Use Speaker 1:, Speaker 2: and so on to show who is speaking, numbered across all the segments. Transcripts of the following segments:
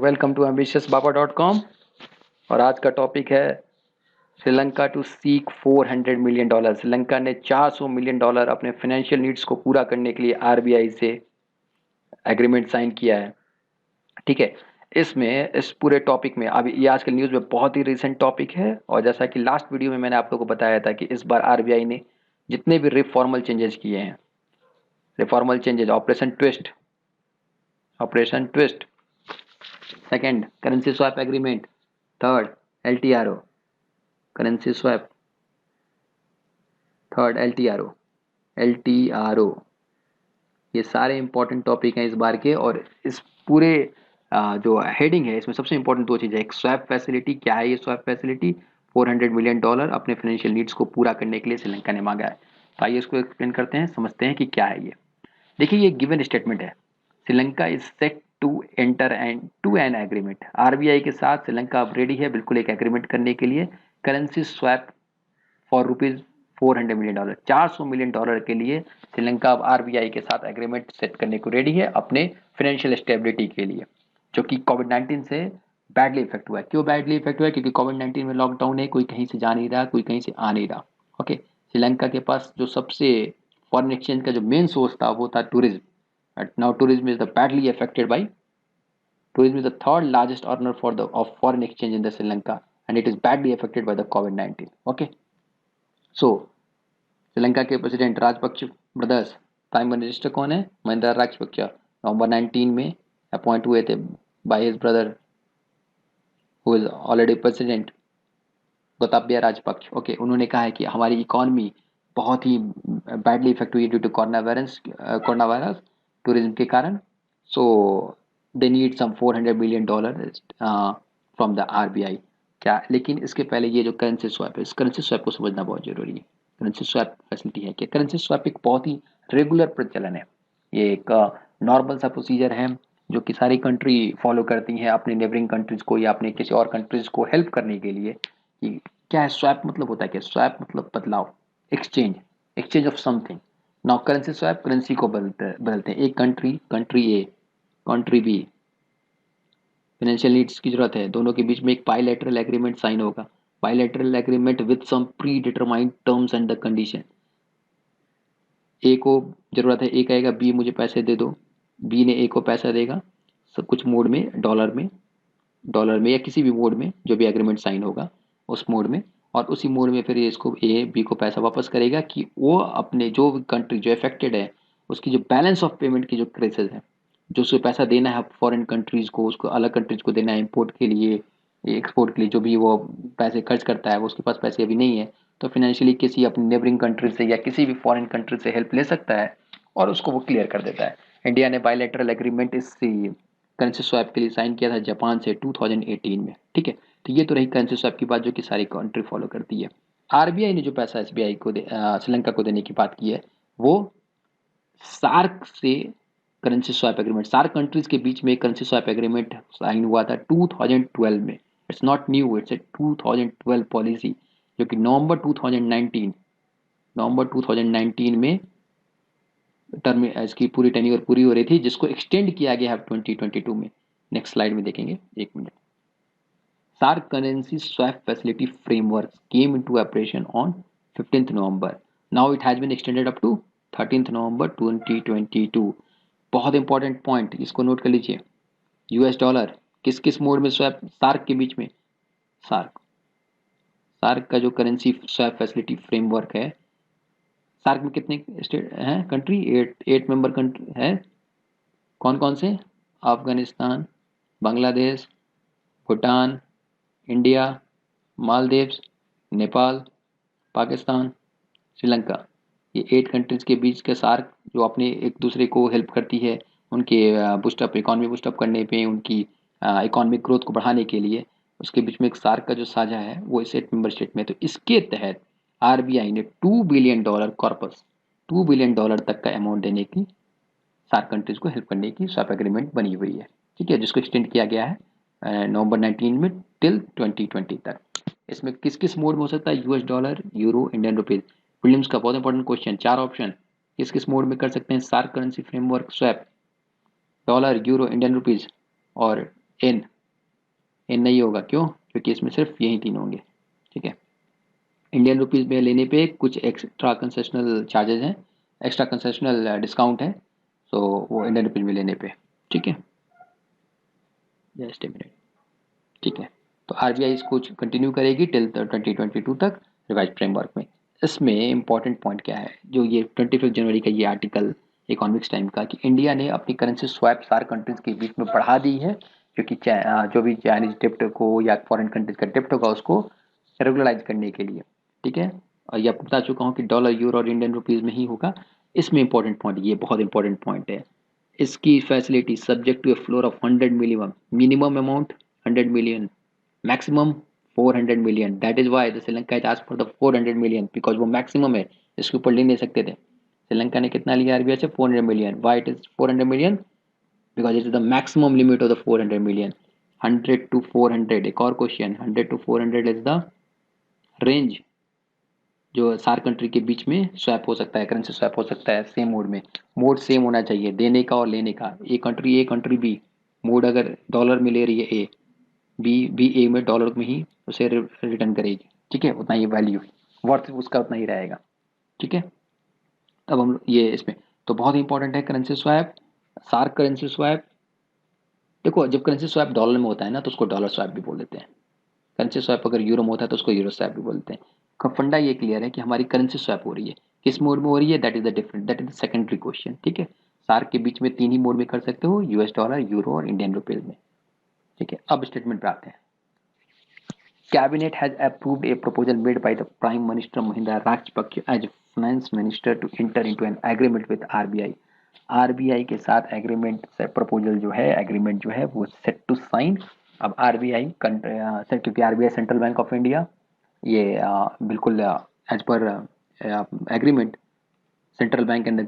Speaker 1: Welcome to ambitiousbaba.com। और आज का टॉपिक है Sri Lanka to seek $400 million. Sri Lanka ने $400 मिलियन अपने फाइनेंशियल नीड्स को पूरा करने के लिए आरबीआई से एग्रीमेंट साइन किया है। ठीक है, इसमें इस पूरे टॉपिक में अभी ये आजकल न्यूज़ में बहुत ही रिसेंट टॉपिक है। और जैसा कि लास्ट वीडियो में मैंने आप लोगों को बताया था कि इस बार आरबीआई ने जितने भी रिफॉर्मल चेंजेस किए हैं, reformal changes, operation twist, second currency swap agreement, third LTRO currency swap, third LTRO, ये सारे इंपॉर्टेंट टॉपिक हैं इस बार के। और इस पूरे जो हेडिंग है इसमें सबसे इंपॉर्टेंट दो चीज़ें, एक स्वैप फैसिलिटी। क्या है ये स्वैप फैसिलिटी? $400 मिलियन अपने फाइनेंशियल नीड्स को पूरा करने के लिए श्रीलंका ने मांगा है। तो आइए इसको एक्सप्लेन करते हैं, समझते हैं कि क्या है ये। देखिए, ये गिवन स्टेटमेंट है, Sri Lanka is set to enter and to an agreement. RBI के साथ श्रीलंका अब रेडी है बिल्कुल एक एग्रीमेंट करने के लिए, currency swap for ₹400 million. $400 million के लिए श्रीलंका अब आरबीआई के साथ एग्रीमेंट सेट करने को रेडी है अपने फाइनेंशियल स्टेबिलिटी के लिए, जो कि कोविड-19 से बैडली इफेक्ट हुआ है। क्यों बैडली इफेक्ट हुआ है? क्योंकि कोविड-19 में लॉकडाउन है, कोई कहीं से जा नहीं रहा, कोई कहीं से आ नहीं रहा। ओके, श्रीलंका के पास जो सबसे फॉरेन एक्सचेंज का जो मेन सोर्स था वो था tourism. But now tourism is the badly affected by, tourism is the third largest earner of foreign exchange in the Sri Lanka, and it is badly affected by the COVID-19. Okay, so Sri Lanka के president Rajapaksa brothers, prime minister कौन है? महिंदा राजपक्ष, नवंबर 19 में appoint हुए थे by his brother who is already president, Gotabaya Rajapaksa. Okay, उन्होंने कहा है कि हमारी इकोनॉमी बहुत ही बैडली इफेक्ट हुई due to corona virus, tourism के कारण। So they need some $400 million from the RBI. क्या, लेकिन इसके पहले ये जो करेंसी स्वैप है, इस करेंसी स्वैप को समझना बहुत जरूरी है। करेंसी स्वैप फैसिलिटी है क्या? करेंसी स्वैप एक बहुत ही रेगुलर प्रचलन है। ये एक नॉर्मल सा प्रोसीजर है जो कि सारी कंट्री फॉलो करती हैं अपने नेबरिंग कंट्रीज को या अपने किसी और कंट्रीज को हेल्प करने के लिए। कि क्या है स्वैप मतलब? होता है क्या स्वैप मतलब? बदलाव, exchange of something. Now currency swap, currency को बदलते हैं। एक country A, country B, financial needs की जरूरत है, दोनों के बीच में एक बायलैटरल एग्रीमेंट साइन होगा। Bilateral agreement with some predetermined terms and the condition. A को जरूरत है, ए कहेगा बी मुझे पैसे दे दो, बी ने ए को पैसा देगा, सब कुछ मोड में, डॉलर में या किसी भी मोड में, जो भी एग्रीमेंट साइन होगा उस मोड में। और उसी मोड में फिर इसको ए बी को पैसा वापस करेगा कि वो अपने जो कंट्री जो अफेक्टेड है उसकी जो बैलेंस ऑफ पेमेंट की जो क्रेसेस है, जो उसको पैसा देना है फॉरेन कंट्रीज को, उसको अलग कंट्रीज को देना है इम्पोर्ट के लिए, एक्सपोर्ट के लिए, जो भी वो पैसे खर्च करता है, वो उसके पास पैसे अभी नहीं है, तो फाइनेंशियली किसी अपनी नेबरिंग कंट्री से या किसी भी फॉरेन कंट्री से हेल्प ले सकता है और उसको वो क्लियर कर देता है। इंडिया ने बायलैटरल एग्रीमेंट इस करेंसी स्वैप के लिए साइन किया था जापान से 2018 में। ठीक है, तो ये तो रही करेंसी स्वैप की बात जो कि सारी कंट्री फॉलो करती है। आरबीआई ने जो पैसा एसबीआई को श्रीलंका को देने की बात की है वो सार्क से currency swap agreement, SAARC countries के बीच में करेंसी स्वैप एग्रीमेंट साइन हुआ था 2012 में। It's not new, it's a 2012 policy जो कि नवंबर 2019 में टर्म इसकी पूरी टेन्योर पूरी हो रही थी, जिसको एक्सटेंड किया गया है 2022 में। नेक्स्ट स्लाइड में देखेंगे, एक minute. SAARC currency swap facility framework came into operation on 15th November. Now it has been extended up to 13th November 2022। बहुत इंपॉर्टेंट पॉइंट, इसको नोट कर लीजिए। यूएस डॉलर किस किस मोड में स्वैप सार्क के बीच में? सार्क का जो करेंसी स्वैप फैसिलिटी फ्रेमवर्क है, सार्क में कितने स्टेट हैं? कंट्री, 8 मेंबर कंट्री है। कौन कौन से? अफगानिस्तान, बांग्लादेश, भूटान, इंडिया, मालदीव्स, नेपाल, पाकिस्तान, श्रीलंका। ये 8 कंट्रीज के बीच के सार्क जो अपने एक दूसरे को हेल्प करती है उनके बूस्टअप, इकोनॉमी बूस्टअप करने पे, उनकी इकोनॉमिक ग्रोथ को बढ़ाने के लिए, उसके बीच में एक सार्क का जो साझा है वो इस 8 मेंबर स्टेट में। तो इसके तहत आरबीआई ने $2 बिलियन कॉर्पस, $2 बिलियन तक का अमाउंट देने की सार्क कंट्रीज को हेल्प करने की स्वैप एग्रीमेंट बनी हुई है। ठीक है, जिसको एक्सटेंड किया गया है नवंबर 19 में टिल 2020 तक। इसमें किस किस मोड में हो सकता है? US dollar, euro, Indian rupees. Prelims का बहुत इंपॉर्टेंट क्वेश्चन, 4 ऑप्शन, किस किस मोड में कर सकते हैं SAARC currency framework swap? Dollar, euro, Indian rupees और एन, ये नहीं होगा, क्यों? क्योंकि इसमें सिर्फ यही तीन होंगे। ठीक है, इंडियन रुपीज़ में लेने पे कुछ एक्स्ट्रा कंसेशनल चार्जेस हैं, एक्स्ट्रा कंसेशनल डिस्काउंट है, तो वो इंडियन रुपीज़ में लेने पे। ठीक है, जस्ट ए मिनट। ठीक है, तो आरबीआई इसको कंटिन्यू करेगी टिल 2022 तक रिवाइज फ्रेमवर्क में। इसमें इंपॉर्टेंट पॉइंट क्या है, जो ये 25 जनवरी का ये आर्टिकल इकोनॉमिक्स टाइम का, कि इंडिया ने अपनी करेंसी स्वैप सार्क कंट्रीज के बीच में बढ़ा दी है, क्योंकि जो भी चाइनीज डिप्ट को या फॉरेन कंट्रीज का डिप्ट होगा उसको रेगुलराइज करने के लिए। ठीक है, और ये आपको बता चुका हूँ कि डॉलर, यूरो और इंडियन रुपीज़ में ही होगा। इसमें इंपॉर्टेंट पॉइंट, ये बहुत इंपॉर्टेंट पॉइंट है, इसकी facility subject to a floor of 100 minimum, minimum amount 100 million, maximum 400 million. That is why the Sri Lanka is asked for the 400 million, because वो मैक्सिमम है, इसके ऊपर ले नहीं सकते थे। श्रीलंका ने कितना लिया आरबीआई से? 400 million. Why it is 400 million? Because it is the maximum limit of the 400 million. 100 to 400, एक और question, 100 to 400 is the range जो सार कंट्री के बीच में स्वैप हो सकता है, करेंसी स्वैप हो सकता है सेम मोड में। मोड सेम होना चाहिए देने का और लेने का, ए कंट्री बी, मोड अगर डॉलर में ले रही है ए, बी ए में डॉलर में ही उसे रिटर्न करेगी। ठीक है, उतना ही वैल्यू, वर्थ उसका उतना ही रहेगा। ठीक है, अब हम ये इसमें तो बहुत इंपॉर्टेंट है currency swap, SAARC currency swap. देखो, जब करेंसी स्वैप डॉलर में होता है ना तो उसको डॉलर स्वैप भी बोल देते हैं। करेंसी स्वैप अगर यूरो में होता है तो उसको यूरो स्वैप भी बोलते हैं। का फंडा ये क्लियर है कि हमारी करेंसी स्वैप हो रही है, किस मोड में हो रही है, that is the different, that is the secondary question. ठीक है, सार्क के बीच में तीन ही मोड में कर सकते हो, यूएस डॉलर, यूरो और इंडियन रुपीज में। ठीक है, अब स्टेटमेंट पे आते हैं। Cabinet has approved a proposal made by the Prime Minister Mahinda Rajapaksa as Finance Minister to enter into an agreement with RBI. RBI के साथ एग्रीमेंट से प्रपोजल जो है, एग्रीमेंट जो है वो सेट टू साइन। अब आरबीआई, क्योंकि RBI central bank of India, ये बिल्कुल एज पर agreement, central bank and the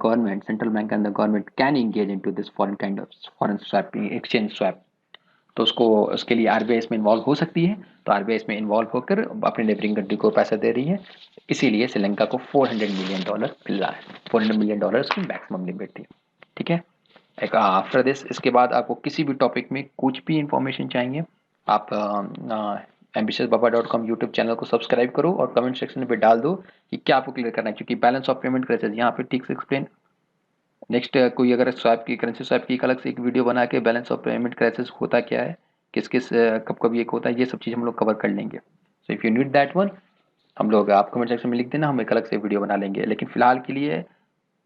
Speaker 1: government can engage into this foreign kind of foreign swap, exchange swap। तो उसको, उसके लिए आरबीआई इसमें इन्वॉल्व हो सकती है, तो आरबीआई इसमें इन्वॉल्व होकर अपने नेबरिंग कंट्री को पैसा दे रही है। इसीलिए श्रीलंका को $400 मिलियन मिल रहा है। $400 मिलियन की मैक्सिमम लिमिट थी। ठीक है, एक आफ्टर दिस, इसके बाद आपको किसी भी टॉपिक में कुछ भी इंफॉर्मेशन चाहिए, आप ambitiousbaba.com यूट्यूब चैनल को सब्सक्राइब करो और कमेंट सेक्शन में डाल दो कि क्या आपको क्लियर करना है, क्योंकि बैलेंस ऑफ पेमेंट क्राइसिस यहाँ पे ठीक से एक्सप्लेन। नेक्स्ट कोई अगर स्वैप की, करेंसी स्वैप की अलग से एक वीडियो बना के बैलेंस ऑफ पेमेंट क्राइसिस होता क्या है, किस किस कब कब ये होता है, ये सब चीज़ हम लोग कवर कर लेंगे। So if you need that one, हम लोग, आप कमेंट सेक्शन में लिख देना, हम एक अलग से वीडियो बना लेंगे। लेकिन फिलहाल के लिए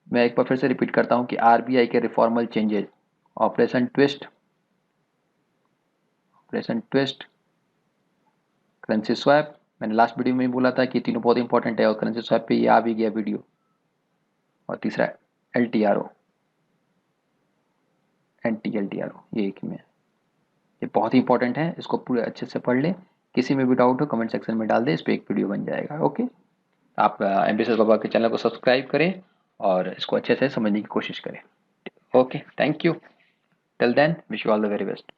Speaker 1: मैं एक बार फिर से रिपीट करता हूँ कि आरबीआई के reformal changes, operation twist, currency swap, मैंने लास्ट वीडियो में ही बोला था कि तीनों बहुत इंपॉर्टेंट है, और करेंसी स्वैप पे ये आ भी गया वीडियो। और तीसरा एल टी आर ओ, ये एक में, ये बहुत ही इंपॉर्टेंट है, इसको पूरे अच्छे से पढ़ लें। किसी में भी डाउट हो कमेंट सेक्शन में डाल दें, इस पर एक वीडियो बन जाएगा। ओके, आप एम्बिशियस बाबा के चैनल को सब्सक्राइब करें और इसको अच्छे से समझने की कोशिश करें। Okay, thank you, till then wish you all the very best.